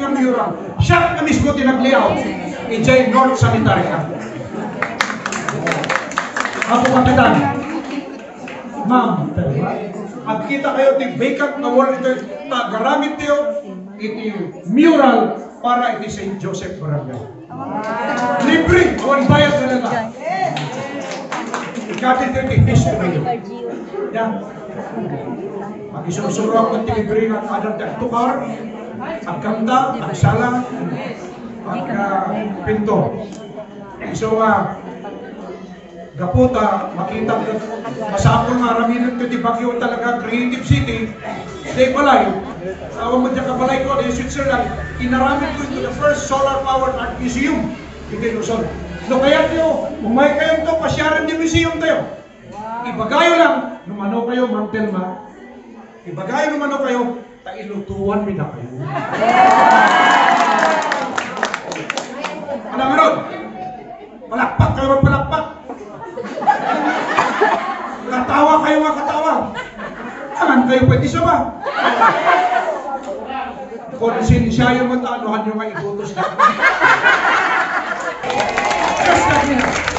nga mural. Siya na mismo tinag-layout. EJ North Sanitary Camp. Ako kapitan. Ma'am, at kita kayo ti vacant na wall ito, garamit tayo, iti mural para iti St. Joseph Barangay. Libre, awan bayad na nila. Ikatin ito iti history. Yan. Mag-isusuro ako iti libre ng adang tukar, ang kanta, ang sala, ang pinto. So, Gaputa, makita masapol nga raminan ko di Baguio talaga creative city. Di balay. Awang mo dyan kabalay ko, di Switzerland. Inaramit ko into the first solar powered art museum. Hindi Luzon. No kaya tayo, umay kayong to, pasyaran di museum tayo. Ibagayo lang, numano kayo, Ma'am Telma. Ibagayo numano kayo, tailutuan mi na kayo. Alam mo ron? Palakpak kayo magpalakpak. Katawa kayo mga katawa. Angan kayo pwede sa ba? Konsensya yung mataanuhan yung mga ibutos na. Just like